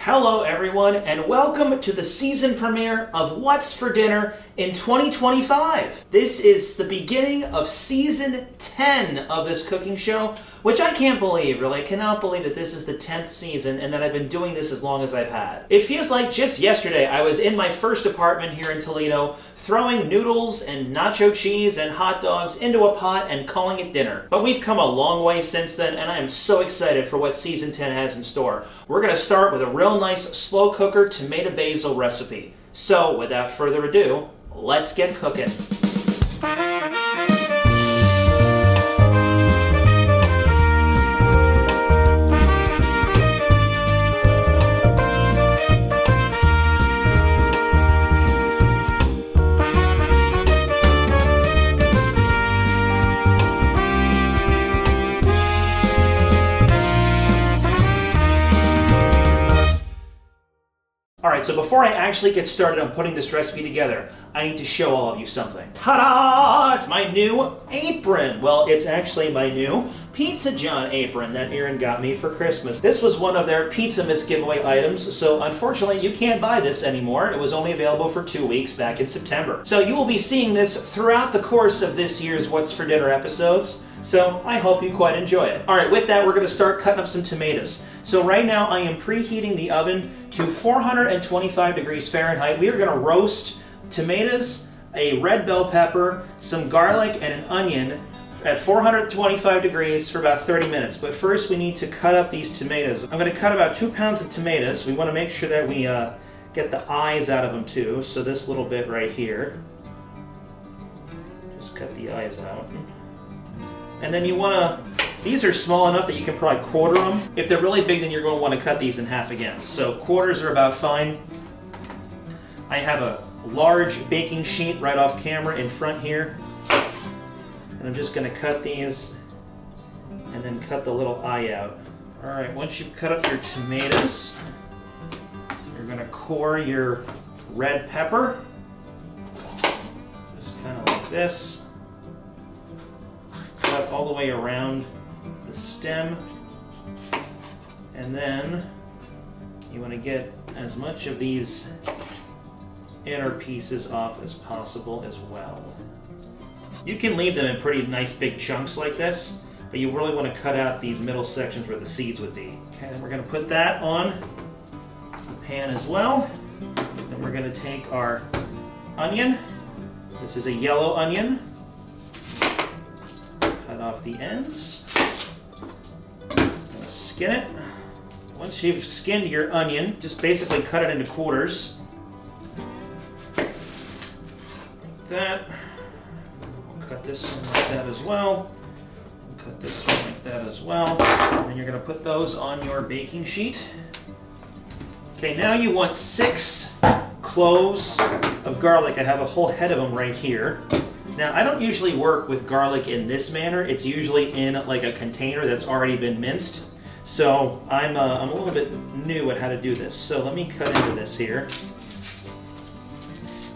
Hello everyone, and welcome to the season premiere of What's for Dinner in 2025. This is the beginning of season 10 of this cooking show, which I can't believe, really. I cannot believe that this is the 10th season and that I've been doing this as long as I've had. It feels like just yesterday I was in my first apartment here in Toledo, throwing noodles and nacho cheese and hot dogs into a pot and calling it dinner. But we've come a long way since then, and I am so excited for what season 10 has in store. We're going to start with a real nice slow cooker tomato basil recipe. So without further ado, let's get cooking. Alright, so before I actually get started on putting this recipe together, I need to show all of you something. Ta-da! It's my new apron! Well, it's actually my new Pizza John apron that Erin got me for Christmas. This was one of their Pizza Miss giveaway items, so unfortunately you can't buy this anymore. It was only available for 2 weeks back in September. So you will be seeing this throughout the course of this year's What's for Dinner episodes. So I hope you quite enjoy it. Alright, with that we're going to start cutting up some tomatoes. So right now I am preheating the oven to 425 degrees Fahrenheit. We are going to roast tomatoes, a red bell pepper, some garlic, and an onion at 425 degrees for about 30 minutes. But first we need to cut up these tomatoes. I'm going to cut about 2 pounds of tomatoes. We want to make sure that we get the eyes out of them too. So this little bit right here. Just cut the eyes out. And then you want to, these are small enough that you can probably quarter them. If they're really big, then you're going to want to cut these in half again. So quarters are about fine. I have a large baking sheet right off camera in front here. And I'm just going to cut these and then cut the little eye out. All right, once you've cut up your tomatoes, you're going to core your red pepper. Just kind of like this. Cut all the way around the stem, and then you want to get as much of these inner pieces off as possible as well. You can leave them in pretty nice big chunks like this, but you really want to cut out these middle sections where the seeds would be. Okay, then we're going to put that on the pan as well. Then we're going to take our onion. This is a yellow onion. Cut off the ends. Skin it. Once you've skinned your onion, just basically cut it into quarters. Like that. We'll cut this one like that as well. We'll cut this one like that as well. And then you're going to put those on your baking sheet. Okay, now you want 6 cloves of garlic. I have a whole head of them right here. Now, I don't usually work with garlic in this manner. It's usually in like a container that's already been minced. So I'm a little bit new at how to do this. So let me cut into this here.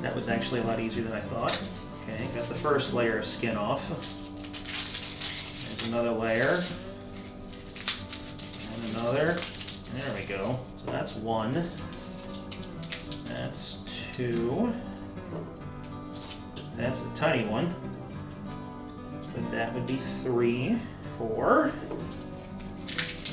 That was actually a lot easier than I thought. Okay, got the first layer of skin off. There's another layer. And another. There we go. So that's 1. That's 2. That's a tiny one. But that would be 3, 4,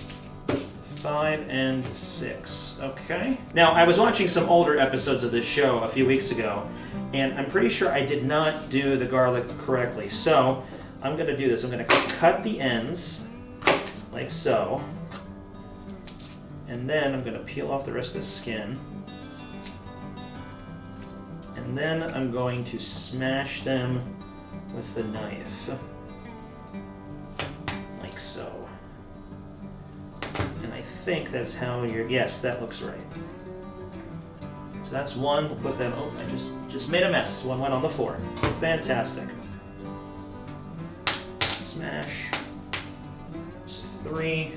5, and 6. Okay. Now, I was watching some older episodes of this show a few weeks ago, and I'm pretty sure I did not do the garlic correctly. So, I'm going to do this. I'm going to cut the ends, like so. And then I'm going to peel off the rest of the skin. And then I'm going to smash them with the knife, like so. And I think that's how you're, yes, that looks right. So that's 1, we'll put that, oh, I just made a mess. 1 went on the floor. Fantastic. Smash. That's 3.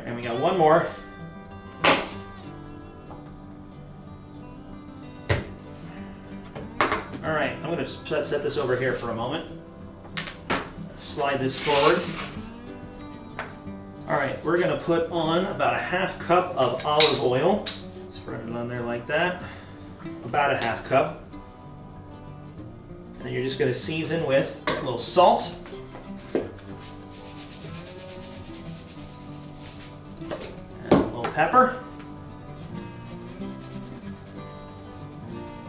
And we got 1 more. Alright, I'm going to just set this over here for a moment. Slide this forward. All right, we're gonna put on about a half cup of olive oil. Spread it on there like that. About a half cup. And you're just gonna season with a little salt. And a little pepper.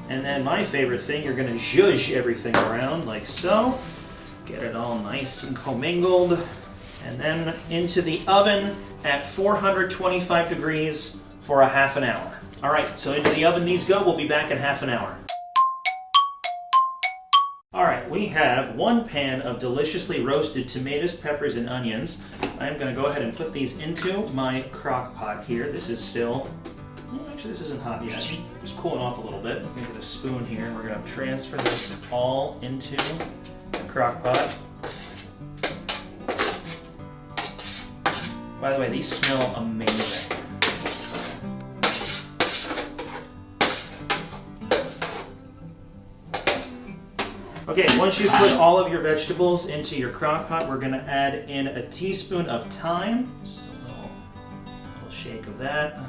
And then my favorite thing, you're gonna zhuzh everything around like so. Get it all nice and commingled. And then into the oven at 425 degrees for a half an hour. All right, so into the oven these go. We'll be back in half an hour. All right, we have 1 pan of deliciously roasted tomatoes, peppers, and onions. I'm gonna go ahead and put these into my crock pot here. This is still, actually this isn't hot yet. It's cooling off a little bit. I'm gonna get a spoon here and we're gonna transfer this all into the crock pot. By the way, these smell amazing. Okay, once you've put all of your vegetables into your crock pot, we're gonna add in a teaspoon of thyme. Just a little shake of that.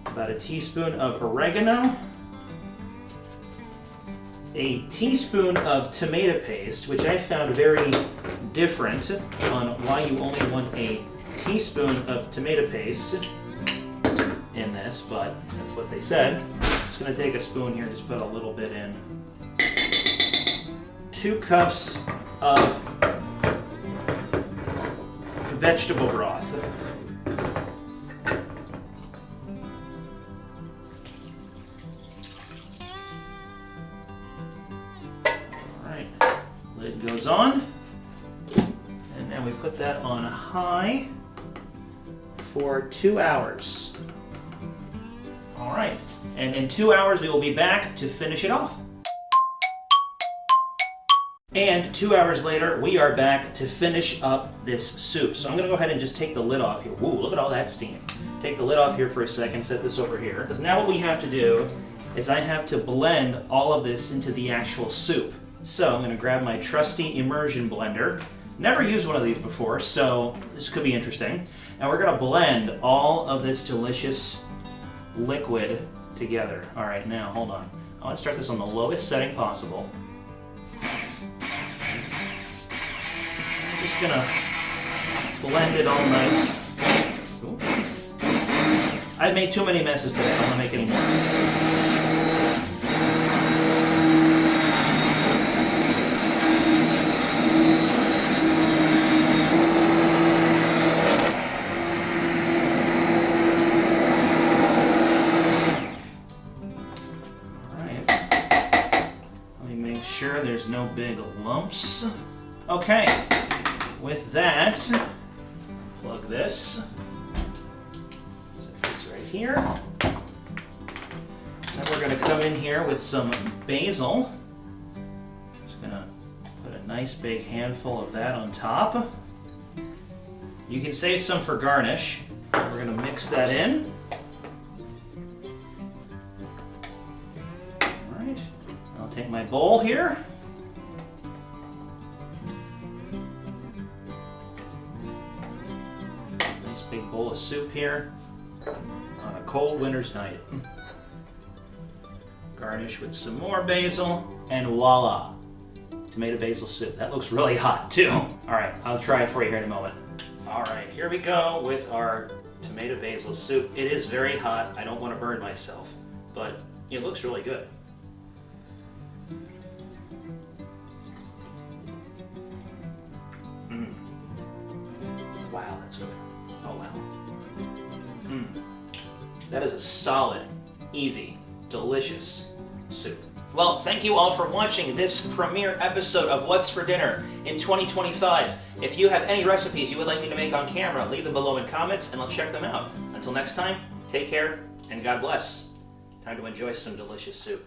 About a teaspoon of oregano. A teaspoon of tomato paste, which I found very different on why you only want a teaspoon of tomato paste in this, but that's what they said. I'm just going to take a spoon here and just put a little bit in. 2 cups of vegetable broth. Lid goes on, and then we put that on high for 2 hours. All right, and in 2 hours we will be back to finish it off. And 2 hours later, we are back to finish up this soup. So I'm gonna go ahead and just take the lid off here. Woo, look at all that steam. Take the lid off here for a second, set this over here. Because now what we have to do is I have to blend all of this into the actual soup. So I'm going to grab my trusty immersion blender. Never used one of these before, so this could be interesting. And we're going to blend all of this delicious liquid together. All right, now hold on. I want to start this on the lowest setting possible. I'm just going to blend it all nice. Ooh. I've made too many messes today. I don't want to make any more. Sure there's no big lumps. Okay, with that, plug this. Set this right here. Then we're going to come in here with some basil. Just going to put a nice big handful of that on top. You can save some for garnish. We're going to mix that in. Take my bowl here. Nice big bowl of soup here on a cold winter's night. Garnish with some more basil, and voila, tomato basil soup. That looks really hot too. All right, I'll try it for you here in a moment. All right, here we go with our tomato basil soup. It is very hot. I don't want to burn myself, but it looks really good. Wow, that's good. Oh, wow. That is a solid, easy, delicious soup. Well, thank you all for watching this premiere episode of What's for Dinner in 2025. If you have any recipes you would like me to make on camera, leave them below in comments and I'll check them out. Until next time, take care and God bless. Time to enjoy some delicious soup.